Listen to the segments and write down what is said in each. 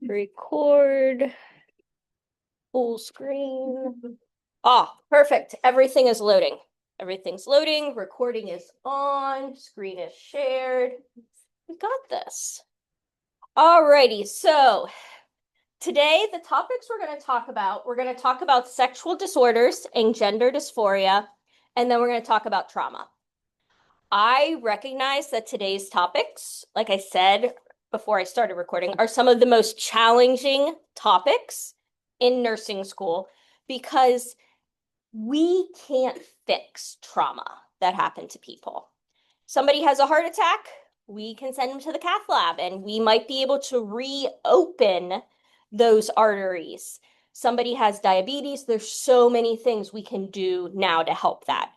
Record full screen. Ah, perfect. Everything is loading. Everything's loading. Recording is on. Screen is shared. We got this. Alrighty, so today the topics we're going to talk about sexual disorders and gender dysphoria, and then we're going to talk about trauma. I recognize that today's topics, like I said before I started recording, are some of the most challenging topics in nursing school because we can't fix trauma that happened to people. Somebody has a heart attack, we can send them to the cath lab and we might be able to reopen those arteries. Somebody has diabetes, there's so many things we can do now to help that.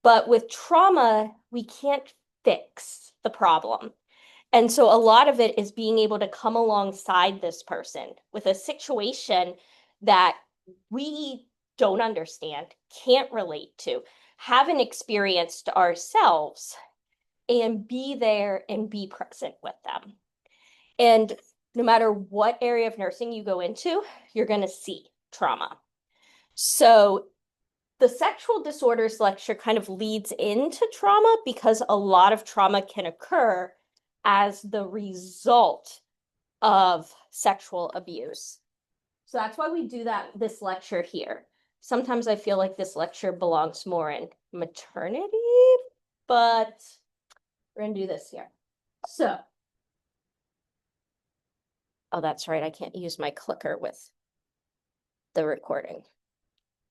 But with trauma, we can't fix the problem. And so a lot of it is being able to come alongside this person with a situation that we don't understand, can't relate to, haven't experienced ourselves, and be there and be present with them. And no matter what area of nursing you go into, you're going to see trauma. So the sexual disorders lecture kind of leads into trauma because a lot of trauma can occur as the result of sexual abuse. So that's why we do this lecture here. Sometimes I feel like this lecture belongs more in maternity, but we're going to do this here. So, oh, that's right. I can't use my clicker with the recording.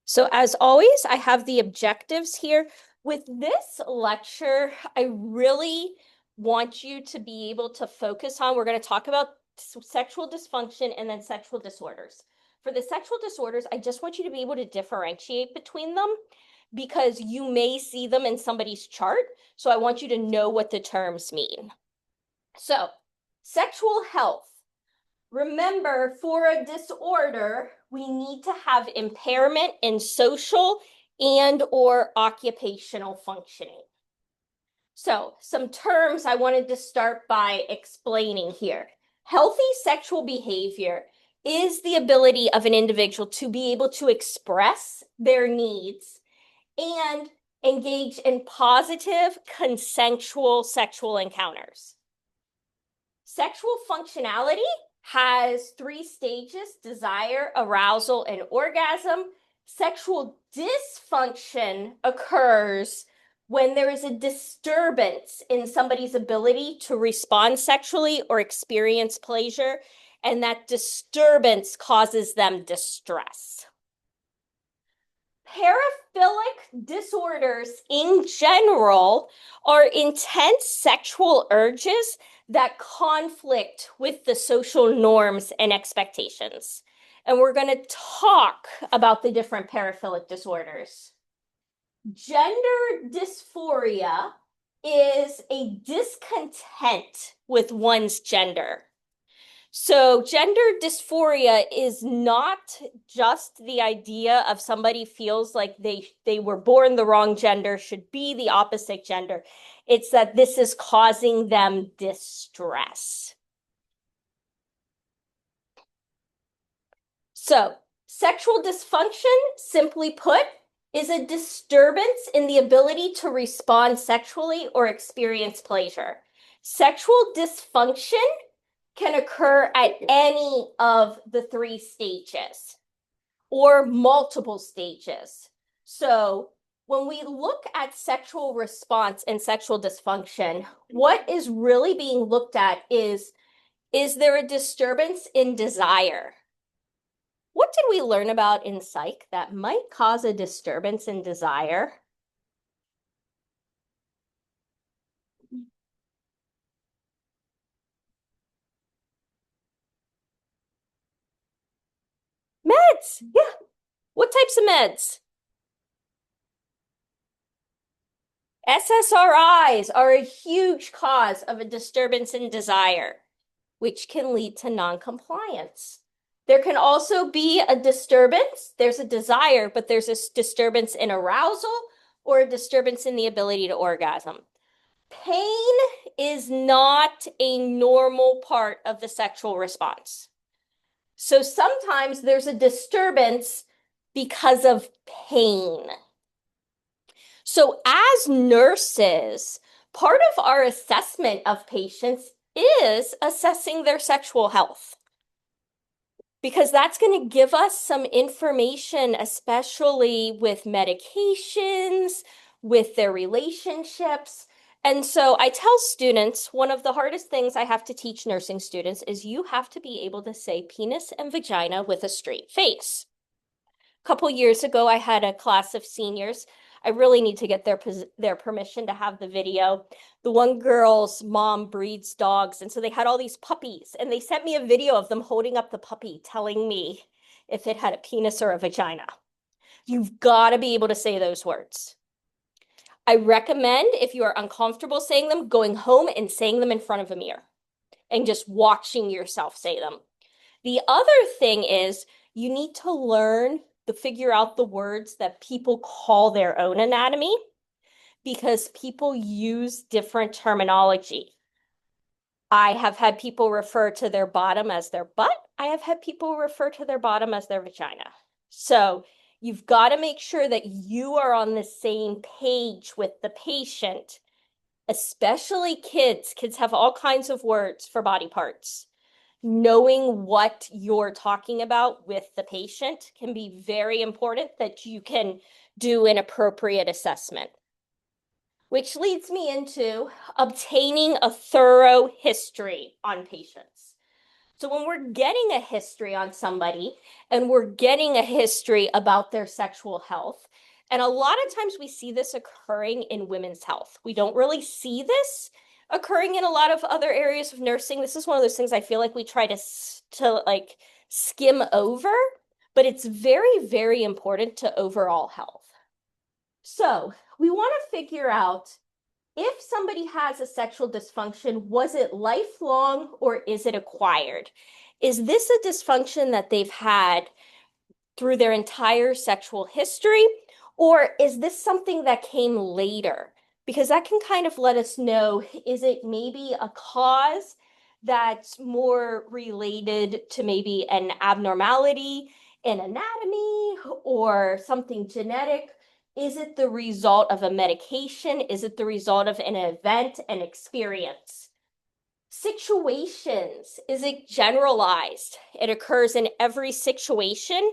So as always, I have the objectives here. With this lecture, I really want you to be able to focus on, we're going to talk about sexual dysfunction and then sexual disorders. For the sexual disorders, I just want you to be able to differentiate between them because you may see them in somebody's chart. So I want you to know what the terms mean. So, sexual health. Remember, for a disorder, we need to have impairment in social and or occupational functioning. So, some terms I wanted to start by explaining here. Healthy sexual behavior is the ability of an individual to be able to express their needs and engage in positive, consensual sexual encounters. Sexual functionality has 3 stages: desire, arousal, and orgasm. Sexual dysfunction occurs when there is a disturbance in somebody's ability to respond sexually or experience pleasure, and that disturbance causes them distress. Paraphilic disorders in general are intense sexual urges that conflict with the social norms and expectations. And we're going to talk about the different paraphilic disorders. Gender dysphoria is a discontent with one's gender. So gender dysphoria is not just the idea of somebody feels like they were born the wrong gender, should be the opposite gender. It's that this is causing them distress. So sexual dysfunction, simply put, is a disturbance in the ability to respond sexually or experience pleasure. Sexual dysfunction can occur at any of the 3 stages or multiple stages. So when we look at sexual response and sexual dysfunction, what is really being looked at is there a disturbance in desire? What did we learn about in psych that might cause a disturbance in desire? Meds, yeah. What types of meds? SSRIs are a huge cause of a disturbance in desire, which can lead to noncompliance. There can also be a disturbance. There's a desire, but there's a disturbance in arousal or a disturbance in the ability to orgasm. Pain is not a normal part of the sexual response. So sometimes there's a disturbance because of pain. So as nurses, part of our assessment of patients is assessing their sexual health, because that's going to give us some information, especially with medications, with their relationships. And so I tell students, one of the hardest things I have to teach nursing students is you have to be able to say penis and vagina with a straight face. A couple years ago, I had a class of seniors. I really need to get their permission to have the video. The one girl's mom breeds dogs, and so they had all these puppies, and they sent me a video of them holding up the puppy, telling me if it had a penis or a vagina. You've got to be able to say those words. I recommend, if you are uncomfortable saying them, going home and saying them in front of a mirror and just watching yourself say them. The other thing is you need to learn to figure out the words that people call their own anatomy, because people use different terminology. I have had people refer to their bottom as their butt. I have had people refer to their bottom as their vagina. So you've got to make sure that you are on the same page with the patient, especially kids. Kids have all kinds of words for body parts. Knowing what you're talking about with the patient can be very important, that you can do an appropriate assessment. Which leads me into obtaining a thorough history on patients. So when we're getting a history on somebody and we're getting a history about their sexual health, and a lot of times we see this occurring in women's health. We don't really see this occurring in a lot of other areas of nursing. This is one of those things I feel like we try to like skim over, but it's very, very important to overall health. So we want to figure out, if somebody has a sexual dysfunction, was it lifelong or is it acquired? Is this a dysfunction that they've had through their entire sexual history, or is this something that came later? Because that can kind of let us know, is it maybe a cause that's more related to maybe an abnormality in anatomy or something genetic? Is it the result of a medication? Is it the result of an event, an experience? Situations, is it generalized? It occurs in every situation?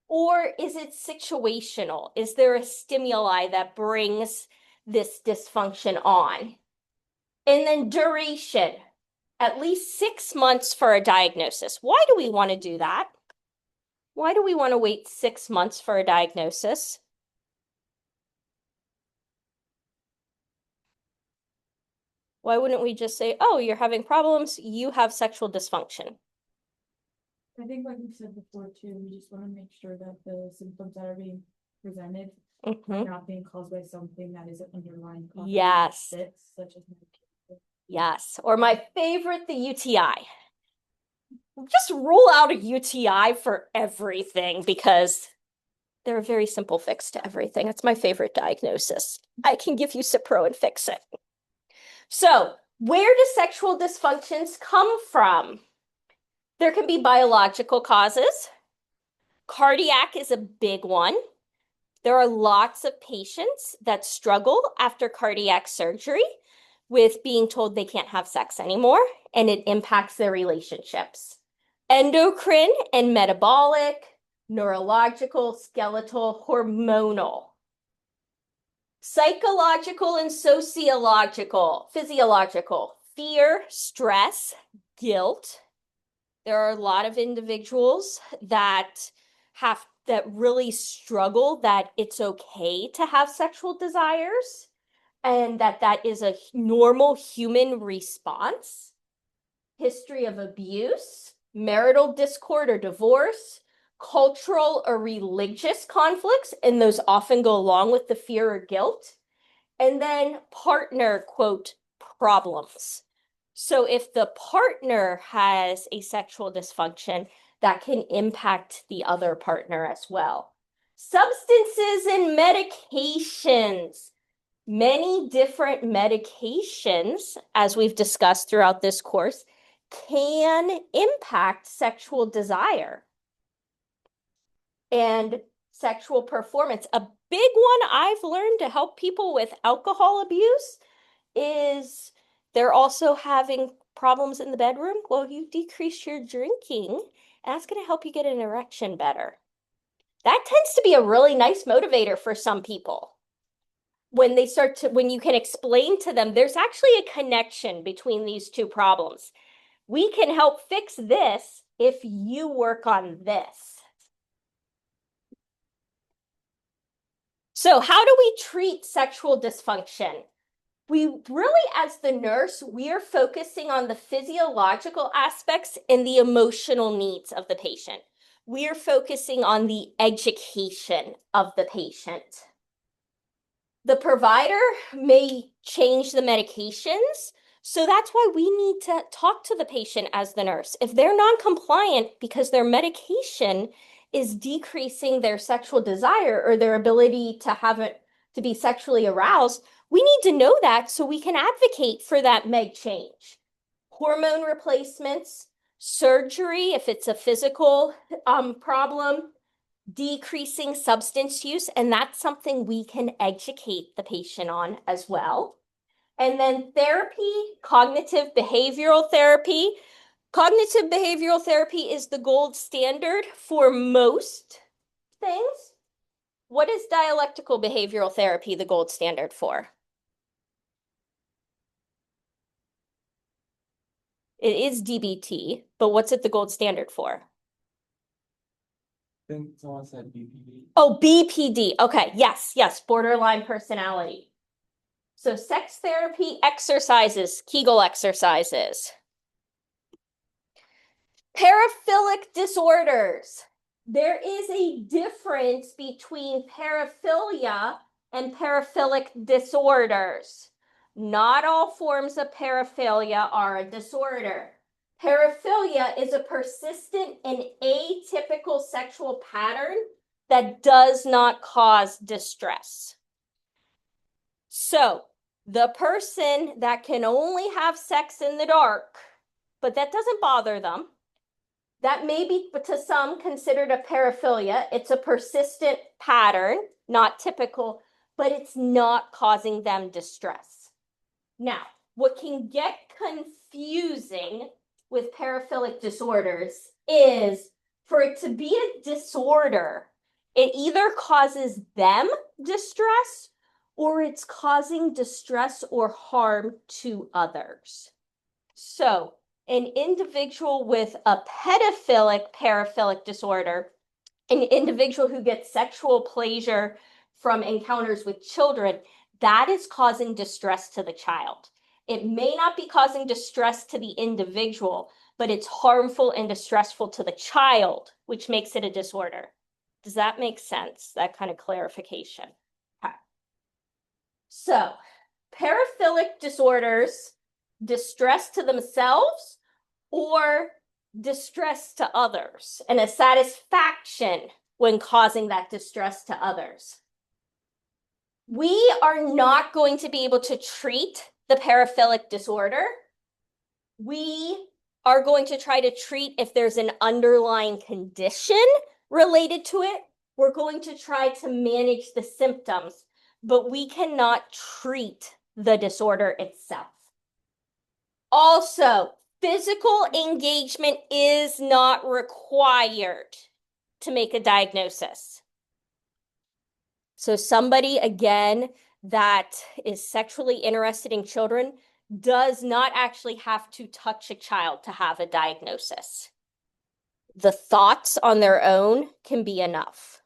Or is it situational? Is there a stimuli that brings this dysfunction on? And then duration, at least 6 months for a diagnosis. Why do we want to do that? Why do we want to wait 6 months for a diagnosis? Why wouldn't we just say, oh, you're having problems, you have sexual dysfunction? I think like we said before too, we just want to make sure that the symptoms that are being presented are not being caused by something that is an underlying cause. Yes. Such as medication. Yes. Or my favorite, the UTI. Just rule out a UTI for everything, because they're a very simple fix to everything. It's my favorite diagnosis. I can give you Cipro and fix it. So, where do sexual dysfunctions come from? There can be biological causes. Cardiac is a big one. There are lots of patients that struggle after cardiac surgery with being told they can't have sex anymore, and it impacts their relationships. Endocrine and metabolic, neurological, skeletal, hormonal. Psychological and sociological, physiological, fear, stress, guilt. There are a lot of individuals that really struggle that it's okay to have sexual desires, and that is a normal human response. History of abuse, marital discord or divorce, cultural or religious conflicts, and those often go along with the fear or guilt. And then partner, quote, problems. So if the partner has a sexual dysfunction, that can impact the other partner as well. Substances and medications. Many different medications, as we've discussed throughout this course, can impact sexual desire and sexual performance. A big one I've learned to help people with alcohol abuse is they're also having problems in the bedroom. Well, you decrease your drinking, and that's going to help you get an erection better. That tends to be a really nice motivator for some people. When you can explain to them, there's actually a connection between these two problems. We can help fix this if you work on this. So how do we treat sexual dysfunction? We really, as the nurse, we are focusing on the physiological aspects and the emotional needs of the patient. We are focusing on the education of the patient. The provider may change the medications, so that's why we need to talk to the patient as the nurse. If they're non-compliant because their medication is decreasing their sexual desire or their ability to be sexually aroused, we need to know that so we can advocate for that med change. Hormone replacements, surgery, if it's a physical problem, decreasing substance use, and that's something we can educate the patient on as well. And then therapy, cognitive behavioral therapy. Cognitive behavioral therapy is the gold standard for most things. What is dialectical behavioral therapy the gold standard for? It is DBT, but what's it the gold standard for? I think someone said BPD. Oh, BPD. Okay, yes, borderline personality. So sex therapy, exercises, Kegel exercises. Paraphilic disorders. There is a difference between paraphilia and paraphilic disorders. Not all forms of paraphilia are a disorder. Paraphilia is a persistent and atypical sexual pattern that does not cause distress. So, the person that can only have sex in the dark, but that doesn't bother them, that may be to some considered a paraphilia. It's a persistent pattern, not typical, but it's not causing them distress. Now, what can get confusing with paraphilic disorders is for it to be a disorder, it either causes them distress or it's causing distress or harm to others. So, an individual with a pedophilic paraphilic disorder, an individual who gets sexual pleasure from encounters with children, that is causing distress to the child. It may not be causing distress to the individual, but it's harmful and distressful to the child, which makes it a disorder. Does that make sense? That kind of clarification. Okay. So, paraphilic disorders, distress to themselves or distress to others, and a satisfaction when causing that distress to others. We are not going to be able to treat the paraphilic disorder. We are going to try to treat if there's an underlying condition related to it. We're going to try to manage the symptoms, but we cannot treat the disorder itself. Also, physical engagement is not required to make a diagnosis. So somebody, again, that is sexually interested in children does not actually have to touch a child to have a diagnosis. The thoughts on their own can be enough.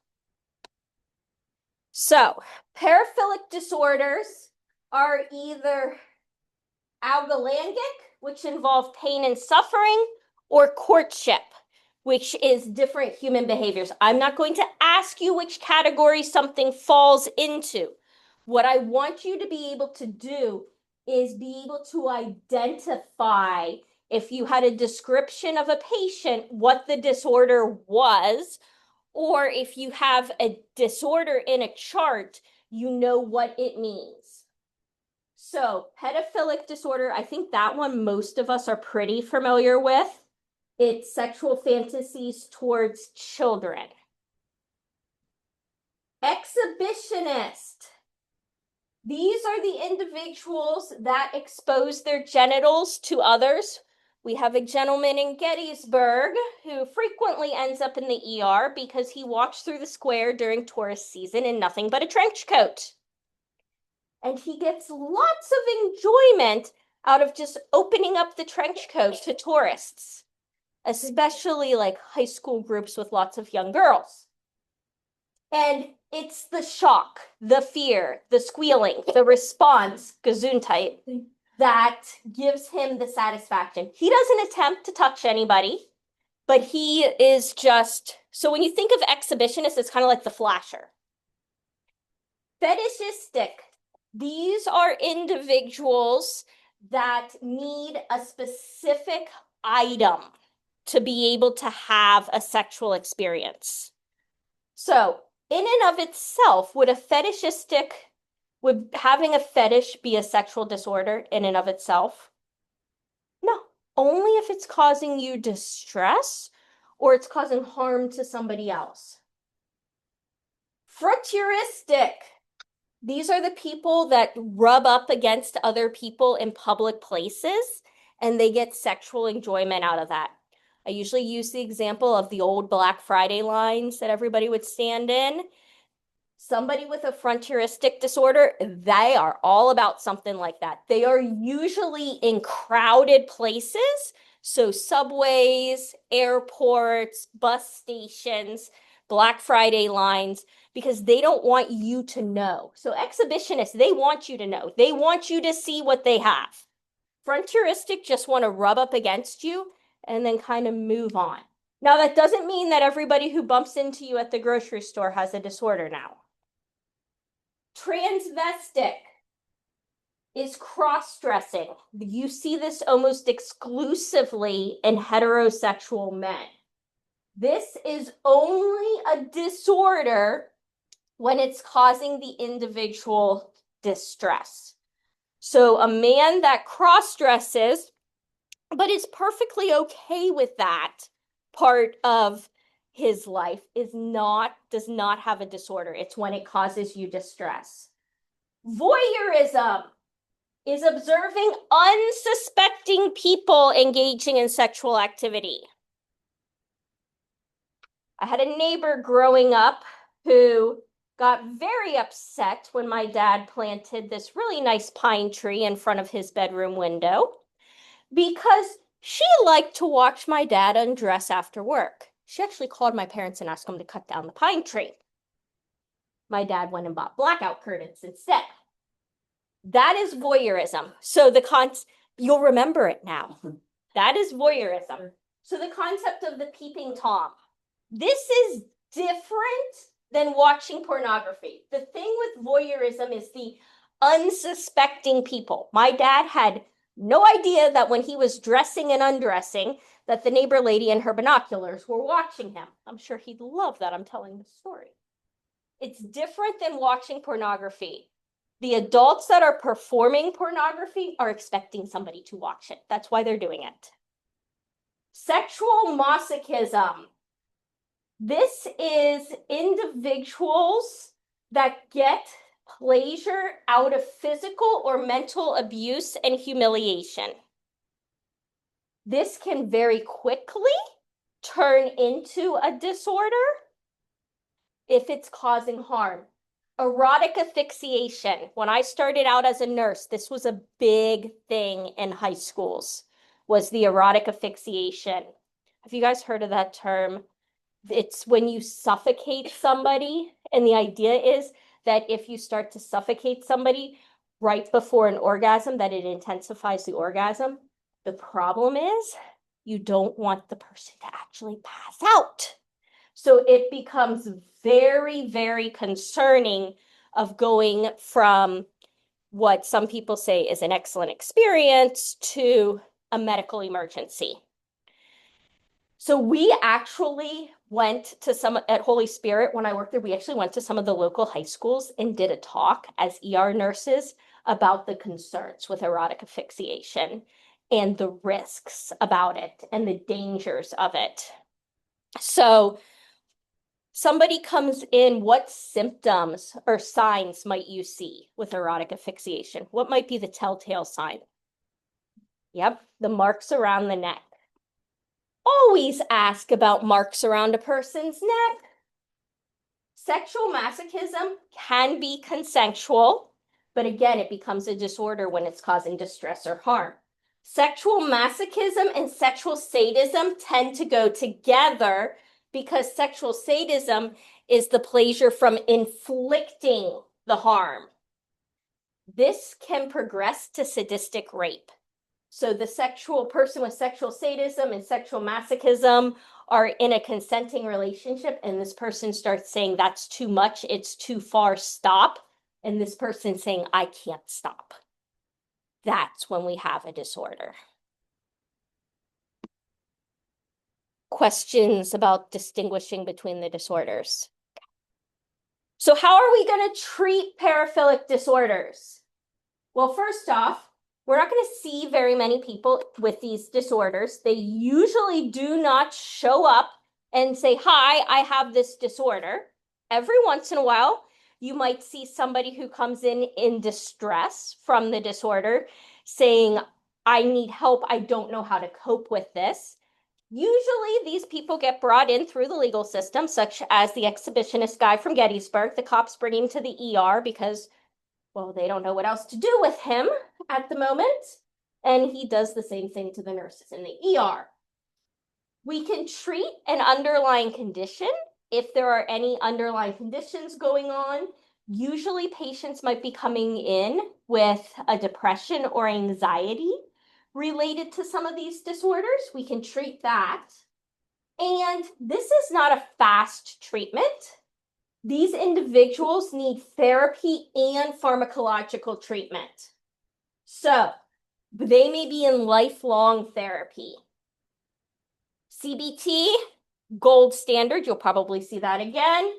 So, paraphilic disorders are either algalangic, which involve pain and suffering, or courtship, which is different human behaviors. I'm not going to ask you which category something falls into. What I want you to be able to do is be able to identify, if you had a description of a patient, what the disorder was, or if you have a disorder in a chart, you know what it means. So, pedophilic disorder, I think that one most of us are pretty familiar with. It's sexual fantasies towards children. Exhibitionist. These are the individuals that expose their genitals to others. We have a gentleman in Gettysburg who frequently ends up in the ER because he walks through the square during tourist season in nothing but a trench coat. And he gets lots of enjoyment out of just opening up the trench coat to tourists, especially like high school groups with lots of young girls. And it's the shock, the fear, the squealing, the response, Gesundheit, that gives him the satisfaction. He doesn't attempt to touch anybody, but he is just, so when you think of exhibitionist, it's kind of like the flasher. Fetishistic. These are individuals that need a specific item to be able to have a sexual experience. So, in and of itself, would having a fetish be a sexual disorder in and of itself? No, only if it's causing you distress or it's causing harm to somebody else. Frotteuristic. These are the people that rub up against other people in public places and they get sexual enjoyment out of that. I usually use the example of the old Black Friday lines that everybody would stand in. Somebody with a frontieristic disorder, they are all about something like that. They are usually in crowded places, so subways, airports, bus stations, Black Friday lines, because they don't want you to know. So exhibitionists, they want you to know. They want you to see what they have. Frontieristic just want to rub up against you and then kind of move on. Now, that doesn't mean that everybody who bumps into you at the grocery store has a disorder now. Transvestic is cross-dressing. You see this almost exclusively in heterosexual men. This is only a disorder when it's causing the individual distress. So a man that cross-dresses, but is perfectly okay with that part of his life does not have a disorder. It's when it causes you distress. Voyeurism is observing unsuspecting people engaging in sexual activity. I had a neighbor growing up who got very upset when my dad planted this really nice pine tree in front of his bedroom window because she liked to watch my dad undress after work. She actually called my parents and asked them to cut down the pine tree. My dad went and bought blackout curtains instead. That is voyeurism. So you'll remember it now. That is voyeurism. So the concept of the peeping Tom. This is different than watching pornography. The thing with voyeurism is the unsuspecting people. My dad had no idea that when he was dressing and undressing, that the neighbor lady and her binoculars were watching him. I'm sure he'd love that I'm telling the story. It's different than watching pornography. The adults that are performing pornography are expecting somebody to watch it. That's why they're doing it. Sexual masochism. This is individuals that get pleasure out of physical or mental abuse and humiliation. This can very quickly turn into a disorder if it's causing harm. Erotic asphyxiation. When I started out as a nurse, this was a big thing in high schools, was the erotic asphyxiation. Have you guys heard of that term? It's when you suffocate somebody, and the idea is that if you start to suffocate somebody right before an orgasm, that it intensifies the orgasm. The problem is you don't want the person to actually pass out. So it becomes very, very concerning of going from what some people say is an excellent experience to a medical emergency. So we actually went to at Holy Spirit when I worked there, we actually went to some of the local high schools and did a talk as ER nurses about the concerns with erotic asphyxiation and the risks about it and the dangers of it. So somebody comes in, what symptoms or signs might you see with erotic asphyxiation? What might be the telltale sign? Yep, the marks around the neck. Always ask about marks around a person's neck. Sexual masochism can be consensual, but again, it becomes a disorder when it's causing distress or harm. Sexual masochism and sexual sadism tend to go together because sexual sadism is the pleasure from inflicting the harm. This can progress to sadistic rape. So the sexual person with sexual sadism and sexual masochism are in a consenting relationship, and this person starts saying, that's too much, it's too far, stop. And this person saying, I can't stop. That's when we have a disorder. Questions about distinguishing between the disorders? So how are we going to treat paraphilic disorders? Well, first off, we're not going to see very many people with these disorders. They usually do not show up and say, hi, I have this disorder. Every once in a while, you might see somebody who comes in distress from the disorder saying, I need help. I don't know how to cope with this. Usually these people get brought in through the legal system, such as the exhibitionist guy from Gettysburg. The cops bring him to the ER because, well, they don't know what else to do with him at the moment. And he does the same thing to the nurses in the ER. We can treat an underlying condition if there are any underlying conditions going on. Usually patients might be coming in with a depression or anxiety related to some of these disorders. We can treat that. And this is not a fast treatment. These individuals need therapy and pharmacological treatment. So they may be in lifelong therapy. CBT, gold standard, you'll probably see that again.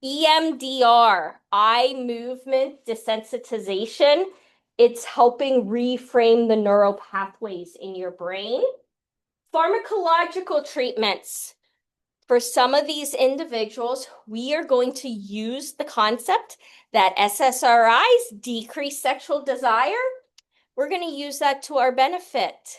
EMDR, eye movement desensitization. It's helping reframe the neural pathways in your brain. Pharmacological treatments. For some of these individuals, we are going to use the concept that SSRIs decrease sexual desire. We're going to use that to our benefit.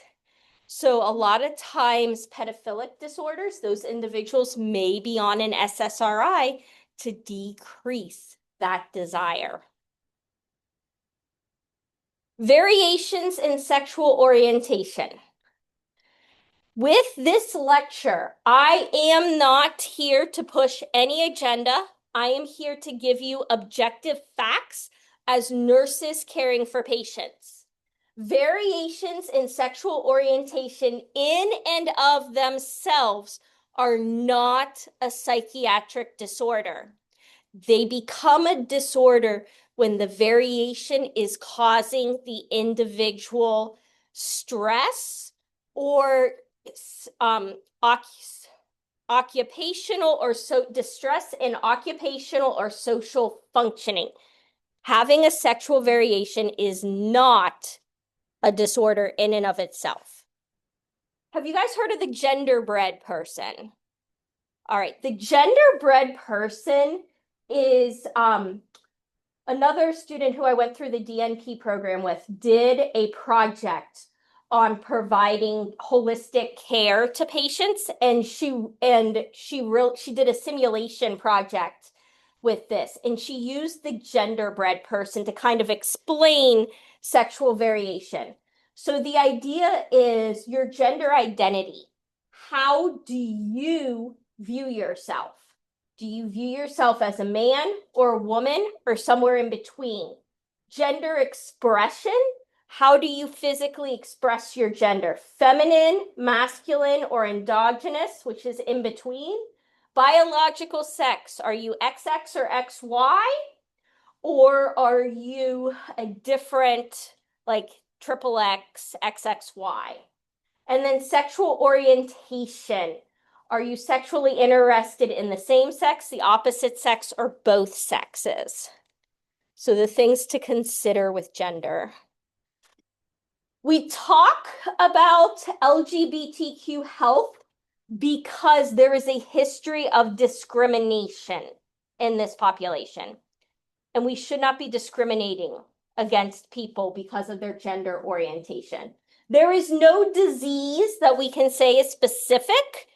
So a lot of times, pedophilic disorders, those individuals may be on an SSRI to decrease that desire. Variations in sexual orientation. With this lecture, I am not here to push any agenda. I am here to give you objective facts as nurses caring for patients. Variations in sexual orientation in and of themselves are not a psychiatric disorder. They become a disorder when the variation is causing the individual stress or occupational or distress in occupational or social functioning. Having a sexual variation is not a disorder in and of itself. Have you guys heard of the genderbread person? All right, the genderbread person is another student who I went through the DNP program with did a project on providing holistic care to patients, and she did a simulation project with this, and she used the genderbread person to kind of explain sexual variation. So the idea is your gender identity. How do you view yourself? Do you view yourself as a man or a woman or somewhere in between? Gender expression. How do you physically express your gender? Feminine, masculine, or androgynous, which is in between? Biological sex. Are you XX or XY? Or are you a different, like XXX, XXY? And then sexual orientation. Are you sexually interested in the same sex, the opposite sex, or both sexes? So the things to consider with gender. We talk about LGBTQ health because there is a history of discrimination in this population. And we should not be discriminating against people because of their gender orientation. There is no disease that we can say is specific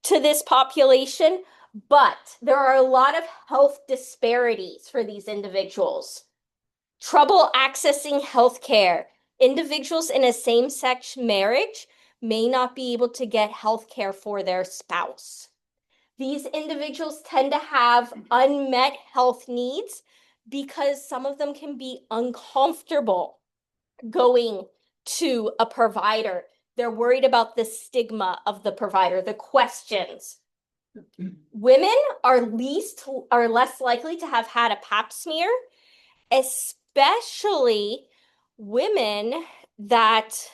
to this population, but there are a lot of health disparities for these individuals. Trouble accessing healthcare. Individuals in a same-sex marriage may not be able to get healthcare for their spouse. These individuals tend to have unmet health needs because some of them can be uncomfortable going to a provider. They're worried about the stigma of the provider, the questions. Women are less likely to have had a pap smear, especially women that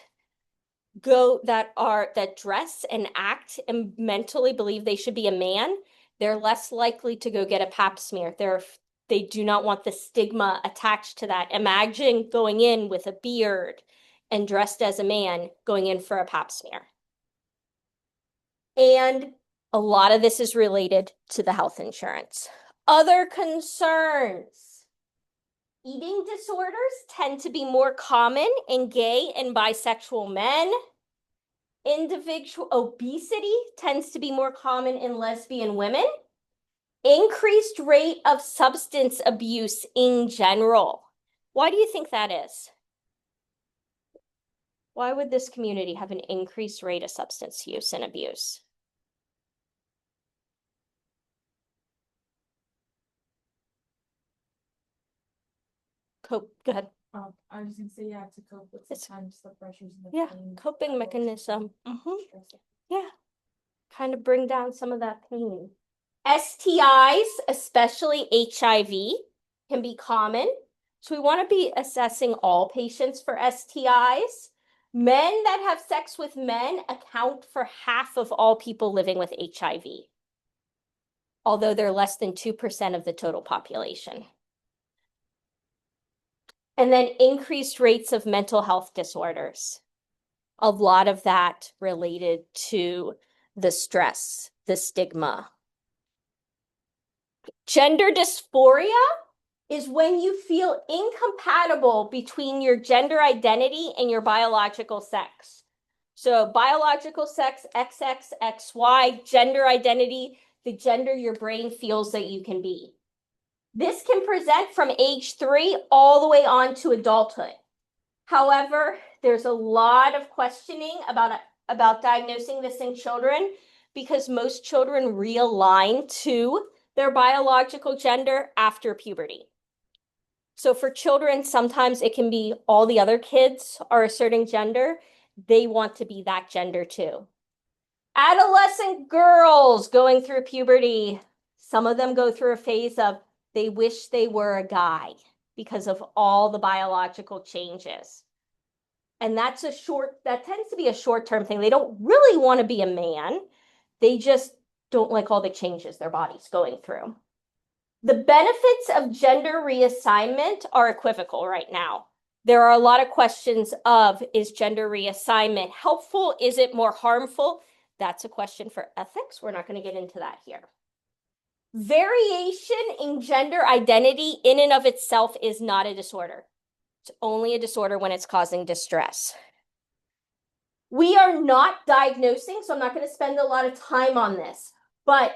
dress and act and mentally believe they should be a man. They're less likely to go get a pap smear. They do not want the stigma attached to that. Imagine going in with a beard and dressed as a man going in for a pap smear. And a lot of this is related to the health insurance. Other concerns. Eating disorders tend to be more common in gay and bisexual men. Individual obesity tends to be more common in lesbian women. Increased rate of substance abuse in general. Why do you think that is? Why would this community have an increased rate of substance use and abuse? Go ahead. I was gonna say, yeah, to cope with sometimes the pressures and the Yeah, pain. coping mechanism. Yeah, kind of bring down some of that pain. STIs, especially HIV, can be common. So we want to be assessing all patients for STIs. Men that have sex with men account for half of all people living with HIV, although they're less than 2% of the total population. And then increased rates of mental health disorders. A lot of that related to the stress, the stigma. Gender dysphoria is when you feel incompatible between your gender identity and your biological sex. So biological sex, XX, XY, gender identity, the gender your brain feels that you can be. This can present from age 3 all the way on to adulthood. However, there's a lot of questioning about diagnosing this in children because most children realign to their biological gender after puberty. So for children, sometimes it can be all the other kids are a certain gender. They want to be that gender too. Adolescent girls going through puberty, some of them go through a phase of they wish they were a guy because of all the biological changes. And that tends to be a short-term thing. They don't really want to be a man. They just don't like all the changes their body's going through. The benefits of gender reassignment are equivocal right now. There are a lot of questions of, is gender reassignment helpful? Is it more harmful? That's a question for ethics. We're not going to get into that here. Variation in gender identity in and of itself is not a disorder. It's only a disorder when it's causing distress. We are not diagnosing, so I'm not going to spend a lot of time on this, but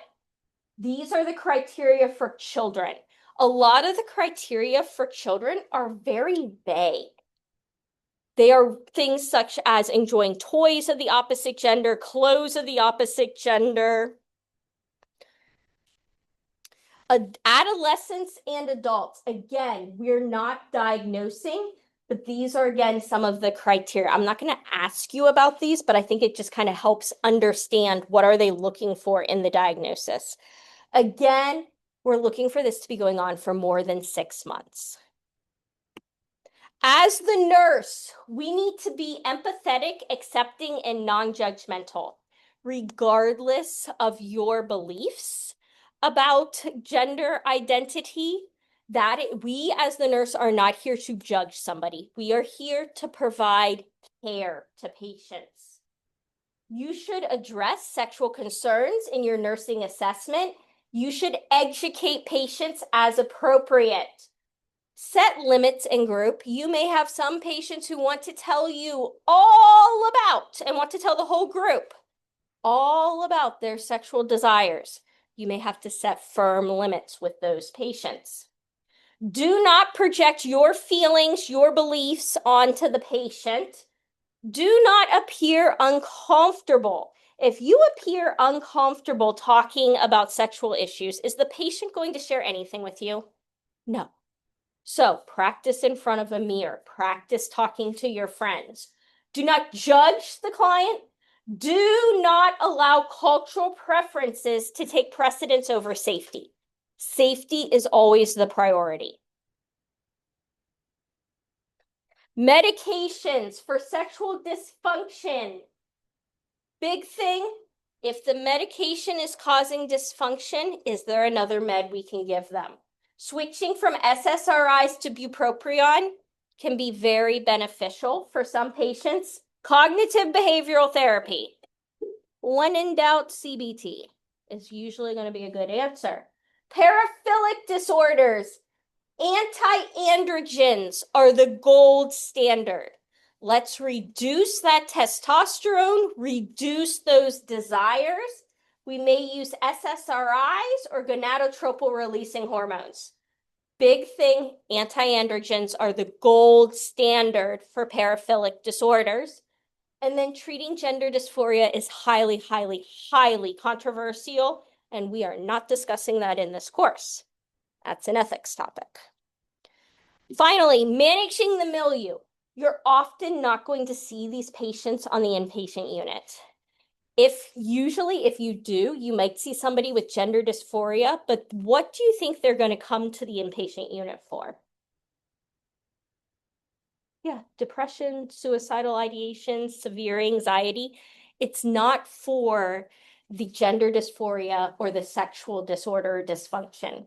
these are the criteria for children. A lot of the criteria for children are very vague. They are things such as enjoying toys of the opposite gender, clothes of the opposite gender. Adolescents and adults, again, we're not diagnosing, but these are, again, some of the criteria. I'm not going to ask you about these, but I think it just kind of helps understand what are they looking for in the diagnosis. Again, we're looking for this to be going on for more than 6 months. As the nurse, we need to be empathetic, accepting, and non-judgmental, regardless of your beliefs about gender identity. We as the nurse are not here to judge somebody. We are here to provide care to patients. You should address sexual concerns in your nursing assessment. You should educate patients as appropriate. Set limits in group. You may have some patients who want to tell you all about and want to tell the whole group all about their sexual desires. You may have to set firm limits with those patients. Do not project your feelings, your beliefs onto the patient. Do not appear uncomfortable. If you appear uncomfortable talking about sexual issues, is the patient going to share anything with you? No. So practice in front of a mirror. Practice talking to your friends. Do not judge the client. Do not allow cultural preferences to take precedence over safety. Safety is always the priority. Medications for sexual dysfunction. Big thing, if the medication is causing dysfunction, is there another med we can give them? Switching from SSRIs to bupropion can be very beneficial for some patients. Cognitive behavioral therapy. When in doubt, CBT is usually going to be a good answer. Paraphilic disorders. Anti-androgens are the gold standard. Let's reduce that testosterone, reduce those desires. We may use SSRIs or gonadotropin releasing hormones. Big thing, anti-androgens are the gold standard for paraphilic disorders. And then treating gender dysphoria is highly, highly, highly controversial, and we are not discussing that in this course. That's an ethics topic. Finally, managing the milieu. You're often not going to see these patients on the inpatient unit. If you do, you might see somebody with gender dysphoria, but what do you think they're going to come to the inpatient unit for? Yeah, depression, suicidal ideation, severe anxiety. It's not for the gender dysphoria or the sexual disorder dysfunction.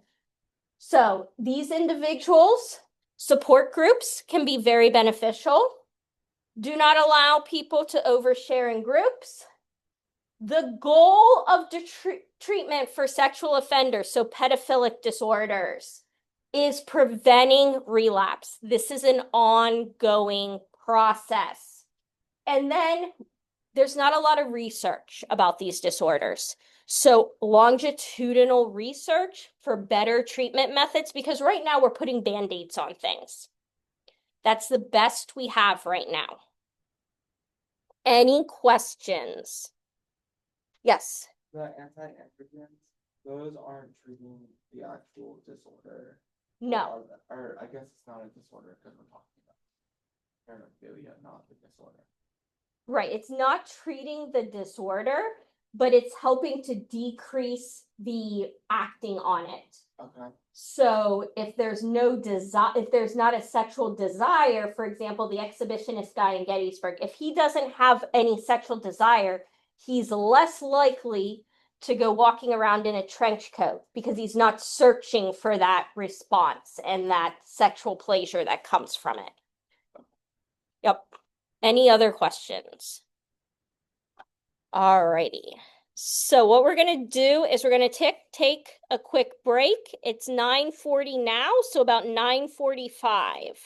So these individuals, support groups can be very beneficial. Do not allow people to overshare in groups. The goal of the treatment for sexual offenders, so pedophilic disorders, is preventing relapse. This is an ongoing process. And then there's not a lot of research about these disorders. So longitudinal research for better treatment methods, because right now we're putting Band-Aids on things. That's the best we have right now. Any questions? Yes. The anti-androgens, those aren't treating the actual disorder. No. Or I guess it's not a disorder because we're talking about paraphilia, not the disorder. Right. It's not treating the disorder, but it's helping to decrease the acting on it. Okay. So if there's no desire, if there's not a sexual desire, for example, the exhibitionist guy in Gettysburg, if he doesn't have any sexual desire, he's less likely to go walking around in a trench coat because he's not searching for that response and that sexual pleasure that comes from it. Yep. Any other questions? All righty. So what we're going to do is we're going to take a quick break. It's 9:40 now, so about 9:45.